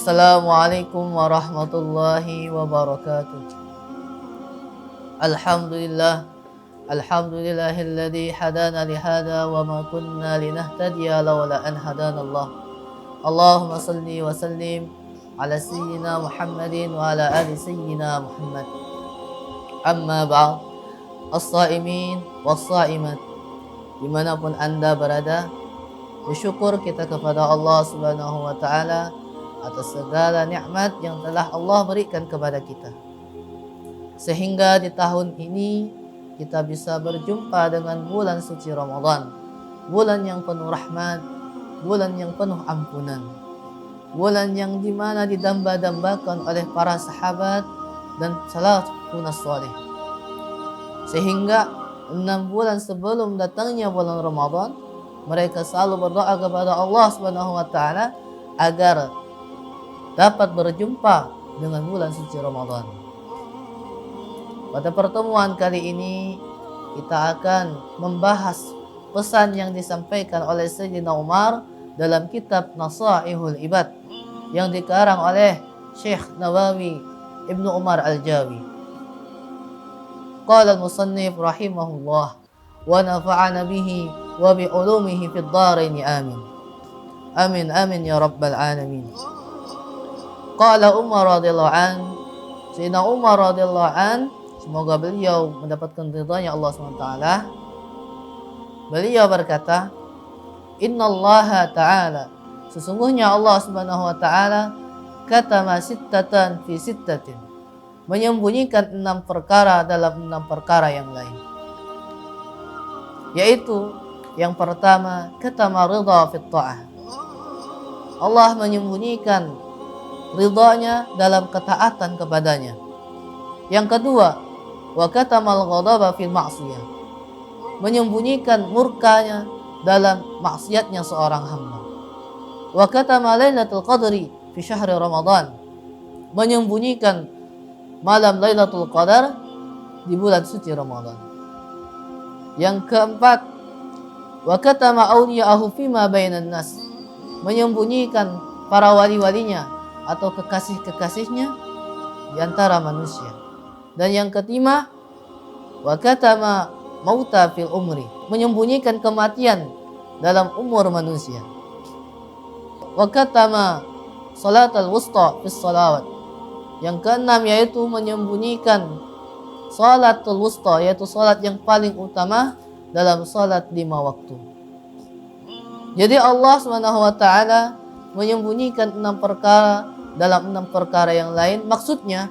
Assalamualaikum warahmatullahi wabarakatuh. Alhamdulillah, alhamdulillahilladzi hadana lihada wa ma kunna linahtadiya lawla an hadanallah. Allahumma salli wa sallim ala sayyidina Muhammadin wa ala ali sayyidina Muhammad. Amma ba'd. As-saimin was-saimat, dimanapun anda berada, bersyukur kita kepada Allah Subhanahu wa ta'ala atas segala nikmat yang telah Allah berikan kepada kita, sehingga di tahun ini kita bisa berjumpa dengan bulan suci Ramadan, bulan yang penuh rahmat, bulan yang penuh ampunan, bulan yang dimana didamba-dambakan oleh para sahabat dan salafun salih. Sehingga 6 bulan sebelum datangnya bulan Ramadan, mereka selalu berdoa kepada Allah Subhanahu wa ta'ala agar dapat berjumpa dengan bulan suci Ramadan. Pada pertemuan kali ini kita akan membahas pesan yang disampaikan oleh Sayyidina Umar dalam kitab Nasaihul Ibad yang dikarang oleh Syekh Nawawi Ibnu Umar Al-Jawi. Qala al-musannif rahimahullah wa nafa'ana bihi wa bi ulumihi fid dharain amin. Amin amin ya rabbal alamin. Qala Umar radhiyallahu an, Sayyidina Umar radhiyallahu an, semoga beliau mendapatkan ridhanya Allah SWT. Beliau berkata, Innallaha ta'ala, sesungguhnya Allah Subhanahu wa ta'ala katama sittatan fi sittatin, menyembunyikan 6 perkara dalam 6 perkara yang lain. Yaitu yang pertama, katama ridha fit ta'ah. Allah menyembunyikan ridhanya dalam ketaatan kepadanya. Yang kedua, wa katamal ghadaba fil ma'siyah, menyembunyikan murkanya dalam maksiatnya seorang hamba. Wa katama lailatul qadri fi syahri Ramadan, menyembunyikan malam Lailatul Qadar di bulan suci Ramadan. Yang keempat, wa katama awliya'ahu fima bainan nas, menyembunyikan para wali-walinya atau kekasih-kekasihnya di antara manusia. Dan yang kelima, wa katama mauta fil umri, menyembunyikan kematian dalam umur manusia. Wa katama salatal wusta fis salawat. Yang keenam yaitu menyembunyikan salatul wusta, yaitu salat yang paling utama dalam salat 5 waktu. Jadi Allah Subhanahu wa ta'ala menyembunyikan 6 perkara dalam 6 perkara yang lain. Maksudnya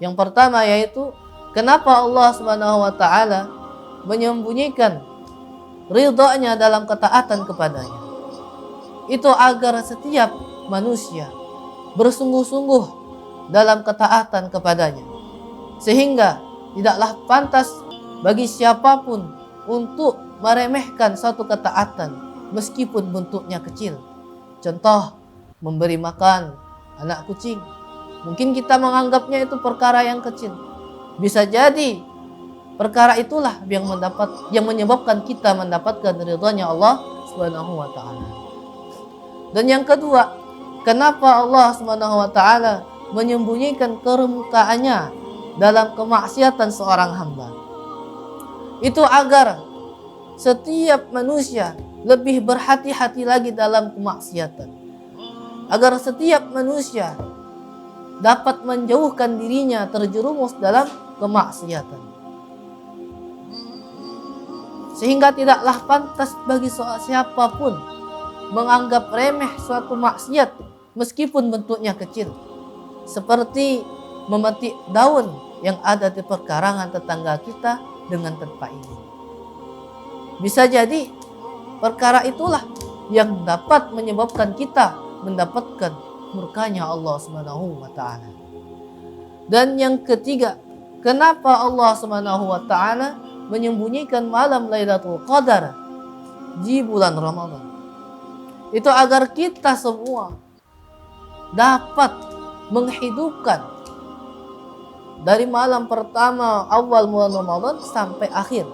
yang pertama yaitu kenapa Allah Subhanahu wa ta'ala menyembunyikan ridhanya dalam ketaatan kepadanya. Itu agar setiap manusia bersungguh-sungguh dalam ketaatan kepadanya, sehingga tidaklah pantas bagi siapapun untuk meremehkan satu ketaatan meskipun bentuknya kecil. Contoh, memberi makan anak kucing. Mungkin kita menganggapnya itu perkara yang kecil. Bisa jadi perkara itulah yang menyebabkan kita mendapatkan ridhanya Allah Subhanahu wa ta'ala. Dan yang kedua, kenapa Allah Subhanahu wa ta'ala menyembunyikan kemurkaannya dalam kemaksiatan seorang hamba? Itu agar setiap manusia lebih berhati-hati lagi dalam kemaksiatan, agar setiap manusia dapat menjauhkan dirinya terjerumus dalam kemaksiatan, sehingga tidaklah pantas bagi siapapun menganggap remeh suatu maksiat meskipun bentuknya kecil, seperti memetik daun yang ada di perkarangan tetangga kita dengan tanpa izin. Bisa jadi perkara itulah yang dapat menyebabkan kita mendapatkan murkanya Allah Subhanahu wa ta'ala. Dan yang ketiga, kenapa Allah Subhanahu wa ta'ala menyembunyikan malam Lailatul Qadar di bulan Ramadan? Itu agar kita semua dapat menghidupkan dari malam pertama awal bulan Ramadan sampai akhir,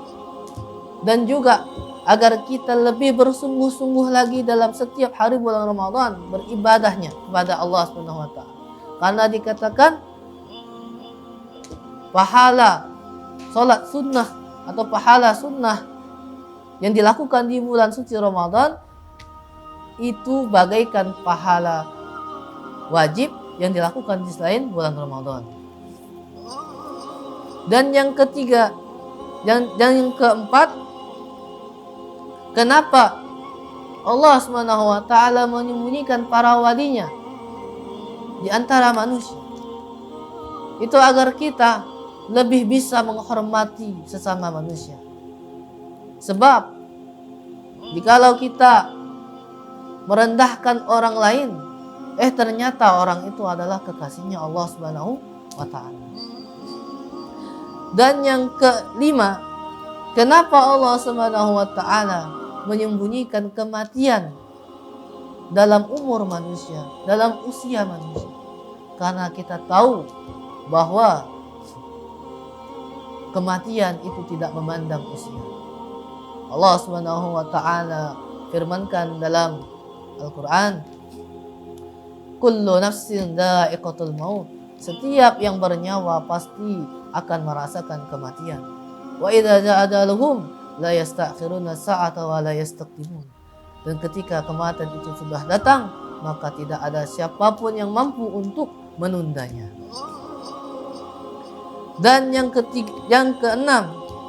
dan juga agar kita lebih bersungguh-sungguh lagi dalam setiap hari bulan Ramadan beribadahnya kepada Allah Subhanahu wa taala. Karena dikatakan pahala salat sunnah atau pahala sunnah yang dilakukan di bulan suci Ramadan itu bagaikan pahala wajib yang dilakukan di selain bulan Ramadan. Dan yang ketiga, yang keempat, kenapa Allah Subhanahu wa taala menyembunyikan para walinya di antara manusia? Itu agar kita lebih bisa menghormati sesama manusia. Sebab jikalau kita merendahkan orang lain, ternyata orang itu adalah kekasihnya Allah Subhanahu wa taala. Dan yang kelima, kenapa Allah Subhanahu wa taala menyembunyikan kematian dalam umur manusia, dalam usia manusia? Karena kita tahu bahwa kematian itu tidak memandang usia. Allah Subhanahu wa taala firmankan dalam Al-Qur'an, kullu nafsin dha'iqatul maut. Setiap yang bernyawa pasti akan merasakan kematian. Wa idza ja'a ajaluhum la yasta'khiruna sa'ata wa la yastaqdimun. Dan ketika kematian itu sudah datang, maka tidak ada siapapun yang mampu untuk menundanya. Dan yang keenam,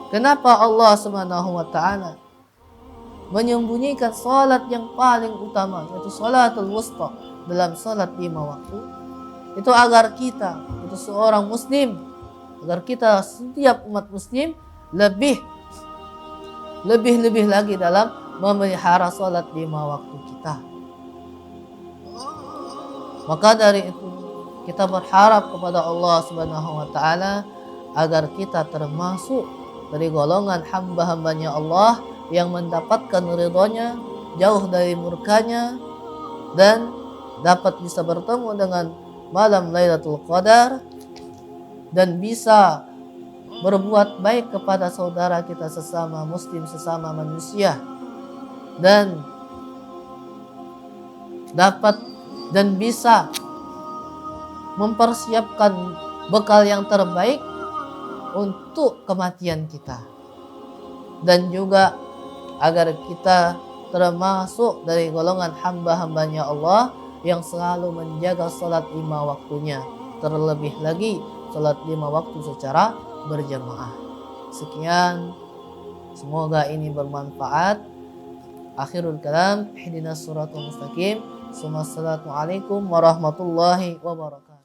kenapa Allah Subhanahu wa taala menyembunyikan salat yang paling utama, yaitu salatul wusta dalam salat 5 waktu? Itu agar kita, itu seorang muslim, agar kita setiap umat muslim lebih lagi dalam memelihara salat 5 waktu kita. Maka dari itu kita berharap kepada Allah Subhanahu wa taala agar kita termasuk dari golongan hamba-hambanya Allah yang mendapatkan ridhonya, jauh dari murkanya, dan dapat bisa bertemu dengan malam Lailatul Qadar, dan bisa berbuat baik kepada saudara kita sesama muslim, sesama manusia, dan dapat dan bisa mempersiapkan bekal yang terbaik untuk kematian kita. Dan juga agar kita termasuk dari golongan hamba-hambanya Allah yang selalu menjaga salat 5 waktunya, terlebih lagi salat 5 waktu secara berjamaah. Sekian, semoga ini bermanfaat. Akhirul kalam, ihdinas siratal mustaqim. Assalamualaikum warahmatullahi wabarakatuh.